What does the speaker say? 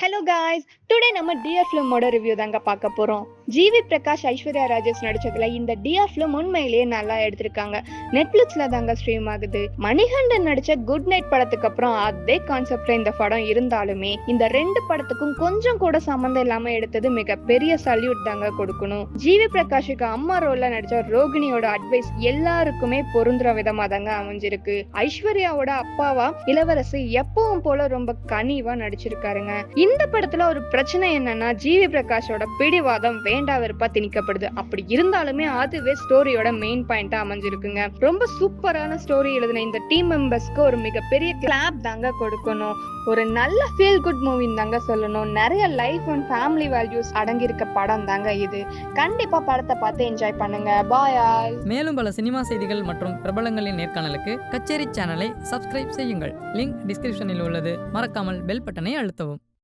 Hello guys, today நம்ம dear ஃபிலிமோட review தாங்க பார்க்க போறோம். ஜிவி பிரகாஷ், ஐஸ்வர்யா ராஜேஷ் நடிச்சதுல இந்த டியர் ஃபிலிம் உண்மையிலேயே நல்லா எடுத்திருக்காங்க. நெட்ஃபிளிக்ஸ்ல தாங்க ஸ்ட்ரீம் ஆகுது. மணிகண்டன் நடிச்ச குட் நைட் படத்துக்கு அப்புறம் அதே கான்செப்ட்ல இந்த படம் இருந்தாலுமே இந்த ரெண்டு படத்துக்கும் கொஞ்சம் கூட சம்மந்தம் இல்லாம எடுத்தது மிகப்பெரிய சல்யூட் தாங்க கொடுக்கணும். ஜிவி பிரகாஷுக்கு அம்மா ரோல்ல நடிச்ச ரோகிணியோட அட்வைஸ் எல்லாருக்குமே பொருந்துற விதமா தாங்க அமைஞ்சிருக்கு. ஐஸ்வர்யாவோட அப்பாவா இளவரசி எப்பவும் போல ரொம்ப கனிவா நடிச்சிருக்காருங்க. இந்த படத்துல ஒரு பிரச்சனை என்னன்னா, ஜிவி பிரகாஷோட பிடிவாதம் வேண்டா வெறுப்பா திணிக்கப்படுது. அப்படி இருந்தாலுமே அதுவே ஸ்டோரியோட மெயின் பாயிண்டா அமைஞ்சிருக்குங்க. ரொம்ப சூப்பரான ஸ்டோரி எழுதின இந்த டீம் மெம்பர்ஸ்க்கு ஒரு மிகப்பெரிய கிளாப் தாங்க கொடுக்கணும். ஒரு நல்ல ஃபீல் குட் மூவின்னு தாங்க சொல்லணும். நிறைய லைஃப் அண்ட் ஃபேமிலி வேல்யூஸ் அடங்கி இருக்க படம் தாங்க இது. கண்டிப்பா படத்தை பார்த்து என்ஜாய் பண்ணுங்க. Bye all. மேலும் பல சினிமா செய்திகள் மற்றும் பிரபலங்களின் நேர்காணலுக்கு கச்சேரி சேனலை சப்ஸ்கிரைப் செய்யுங்கள். லிங்க் டிஸ்கிரிப்ஷனில் உள்ளது. மறக்காமல் பெல் பட்டனை அழுத்தவும்.